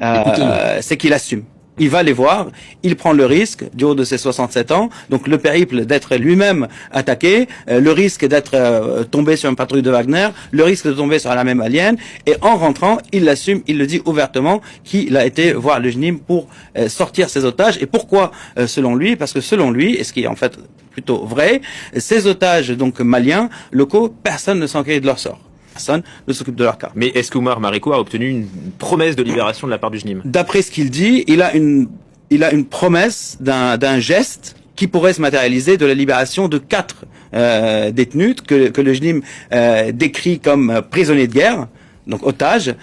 Écoutez-le. C'est qu'il assume. Il va les voir, il prend le risque, du haut de ses 67 ans, donc le périple d'être lui-même attaqué, le risque d'être tombé sur une patrouille de Wagner, le risque de tomber sur la même alien, et en rentrant, il l'assume, il le dit ouvertement, qu'il a été voir le JNIM pour sortir ses otages. Et pourquoi selon lui? Parce que selon lui, et ce qui est en fait plutôt vrai, ces otages donc maliens, locaux, personne ne s'enquérit de leur sort. Personne ne s'occupe de leur cas. Mais est-ce qu'Oumar Mariko a obtenu une promesse de libération de la part du JNIM? D'après ce qu'il dit, il a une promesse d'un geste qui pourrait se matérialiser de la libération de 4 détenus que le JNIM décrit comme prisonniers de guerre, donc otages.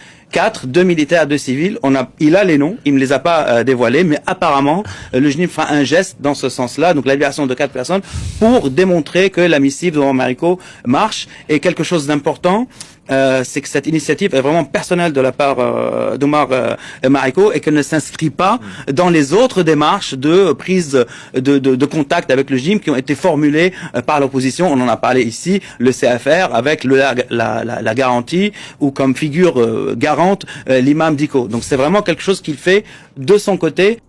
2 militaires, 2 civils. Il a les noms, il ne les a pas dévoilés, mais apparemment le JNIM fera un geste dans ce sens-là, donc la libération de 4 personnes, pour démontrer que la missive d'Omar Mariko marche. Et quelque chose d'important, c'est que cette initiative est vraiment personnelle de la part d'Omar Mariko et qu'elle ne s'inscrit pas dans les autres démarches de prise de contact avec le JNIM qui ont été formulées par l'opposition. On en a parlé ici, le CFR avec la garantie ou comme figure garante l'imam Diko. Donc c'est vraiment quelque chose qu'il fait de son côté.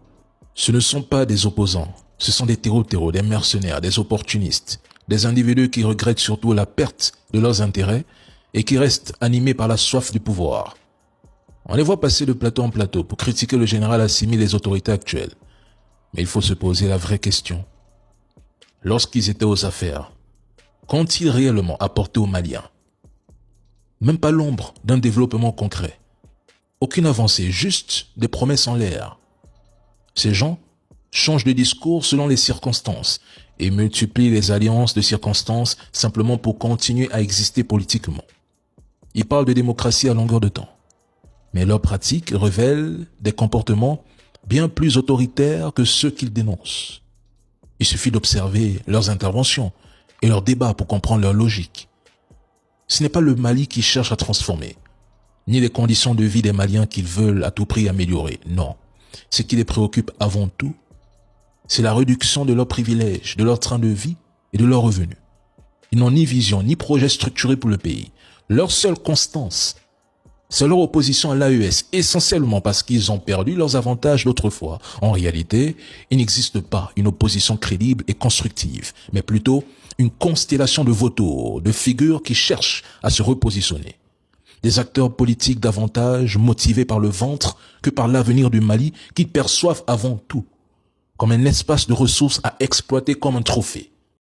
Ce ne sont pas des opposants, ce sont des terreaux, des mercenaires, des opportunistes, des individus qui regrettent surtout la perte de leurs intérêts et qui restent animés par la soif du pouvoir. On les voit passer de plateau en plateau pour critiquer le général Assimi et les autorités actuelles. Mais il faut se poser la vraie question. Lorsqu'ils étaient aux affaires, qu'ont-ils réellement apporté aux Maliens? Même pas l'ombre d'un développement concret. Aucune avancée, juste des promesses en l'air. Ces gens changent de discours selon les circonstances et multiplient les alliances de circonstances simplement pour continuer à exister politiquement. Ils parlent de démocratie à longueur de temps, mais leurs pratiques révèlent des comportements bien plus autoritaires que ceux qu'ils dénoncent. Il suffit d'observer leurs interventions et leurs débats pour comprendre leur logique. Ce n'est pas le Mali qui cherche à transformer, ni les conditions de vie des Maliens qu'ils veulent à tout prix améliorer. Non, ce qui les préoccupe avant tout, c'est la réduction de leurs privilèges, de leur train de vie et de leurs revenus. Ils n'ont ni vision, ni projet structuré pour le pays. Leur seule constance, c'est leur opposition à l'AES, essentiellement parce qu'ils ont perdu leurs avantages d'autrefois. En réalité, il n'existe pas une opposition crédible et constructive, mais plutôt une constellation de vautours, de figures qui cherchent à se repositionner. Des acteurs politiques davantage motivés par le ventre que par l'avenir du Mali qu'ils perçoivent avant tout comme un espace de ressources à exploiter comme un trophée.